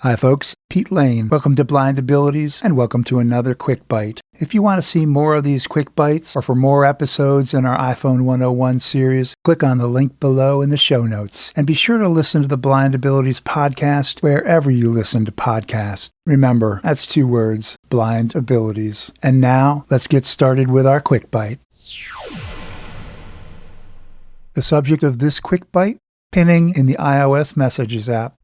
Hi folks, Pete Lane. Welcome to Blind Abilities and welcome to another Quick Bite. If you want to see more of these Quick Bites or for more episodes in our iPhone 101 series, click on the link below in the show notes. And be sure to listen to the Blind Abilities podcast wherever you listen to podcasts. Remember, that's 2 words, Blind Abilities. And now, let's get started with our Quick Bite. The subject of this Quick Bite? Pinning in the iOS Messages app.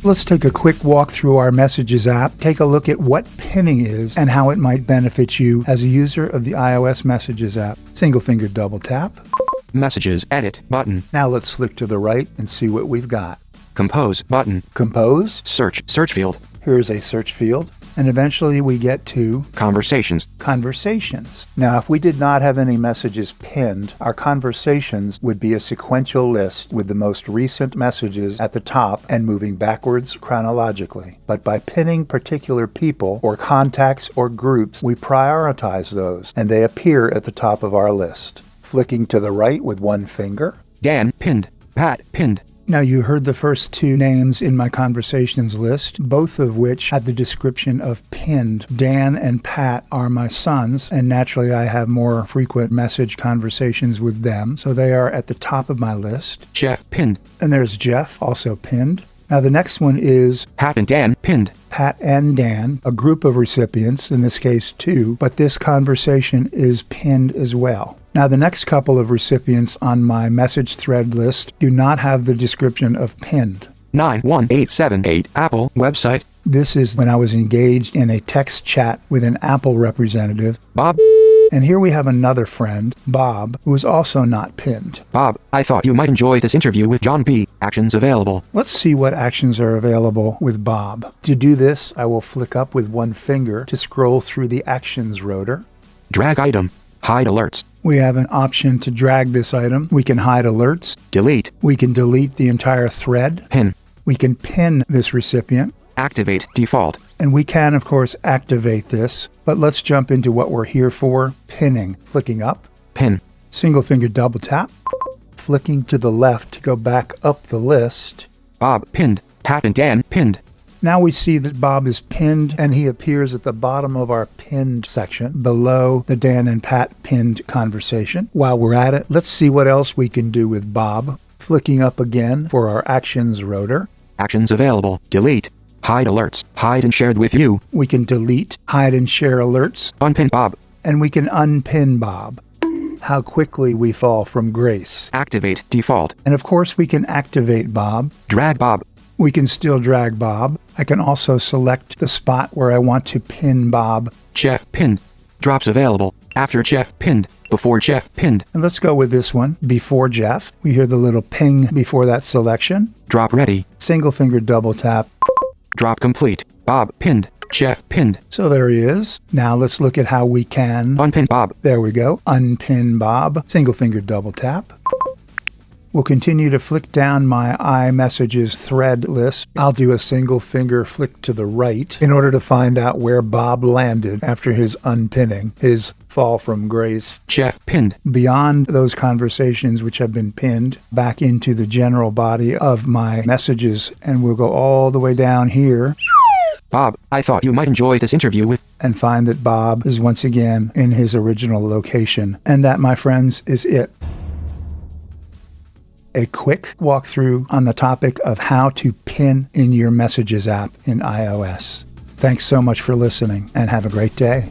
Let's take a quick walk through our Messages app, take a look at what pinning is and how it might benefit you as a user of the iOS Messages app. Single finger double tap. Messages Edit button. Now let's flick to the right and see what we've got. Compose button. Compose. Search field. Here's a search field. And eventually we get to Conversations. Conversations. Now, if we did not have any messages pinned, our conversations would be a sequential list with the most recent messages at the top and moving backwards chronologically. But by pinning particular people or contacts or groups, we prioritize those and they appear at the top of our list. Flicking to the right with one finger. Dan pinned. Pat pinned. Now, you heard the first 2 names in my conversations list, both of which had the description of pinned. Dan and Pat are my sons, and naturally I have more frequent message conversations with them, so they are at the top of my list. Jeff pinned. And there's Jeff, also pinned. Now, the next one is Pat and Dan pinned. Pat and Dan, a group of recipients, in this case 2, but this conversation is pinned as well. Now, the next couple of recipients on my message thread list do not have the description of pinned. 91878 Apple website. This is when I was engaged in a text chat with an Apple representative. Bob. And here we have another friend, Bob, who is also not pinned. Bob, I thought you might enjoy this interview with John P. Actions available. Let's see what actions are available with Bob. To do this, I will flick up with one finger to scroll through the actions rotor. Drag item. Hide alerts. We have an option to drag this item. We can hide alerts. Delete. We can delete the entire thread. Pin. We can pin this recipient. Activate default. And we can, of course, activate this. But let's jump into what we're here for. Pinning. Flicking up. Pin. Single finger double tap. Flicking to the left to go back up the list. Bob pinned. Pat and Dan pinned. Now we see that Bob is pinned and he appears at the bottom of our pinned section below the Dan and Pat pinned conversation. While we're at it, let's see what else we can do with Bob. Flicking up again for our actions rotor. Actions available. Delete. Hide alerts. Hide and shared with you. We can delete, hide and share alerts. Unpin Bob. And we can unpin Bob. How quickly we fall from grace. Activate default. And of course we can activate Bob. Drag Bob. We can still drag Bob. I can also select the spot where I want to pin Bob. Jeff pinned. Drops available. After Jeff pinned. Before Jeff pinned. And let's go with this one. Before Jeff. We hear the little ping before that selection. Drop ready. Single finger double tap. Drop complete. Bob pinned. Jeff pinned. So there he is. Now let's look at how we can unpin Bob. There we go. Unpin Bob. Single finger double tap. We'll continue to flick down my iMessages thread list. I'll do a single finger flick to the right in order to find out where Bob landed after his unpinning, his fall from grace. Jeff pinned. Beyond those conversations which have been pinned, back into the general body of my messages, and we'll go all the way down here. Bob, I thought you might enjoy this interview with... And find that Bob is once again in his original location. And that, my friends, is it. A quick walkthrough on the topic of how to pin in your Messages app in iOS. Thanks so much for listening and have a great day.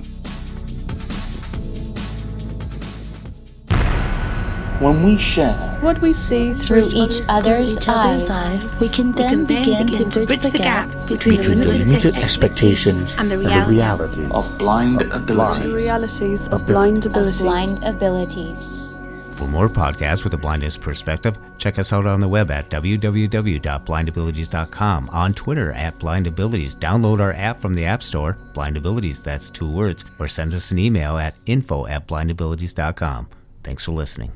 When we share what we see through each other's eyes, we can then begin to bridge the gap between the limited expectations and the realities of blind abilities. The realities of blind abilities. For more podcasts with a blindness perspective, check us out on the web at www.blindabilities.com, on Twitter at blindabilities. Download our app from the App Store, blindabilities, that's 2 words, or send us an email at info@blindabilities.com. Thanks for listening.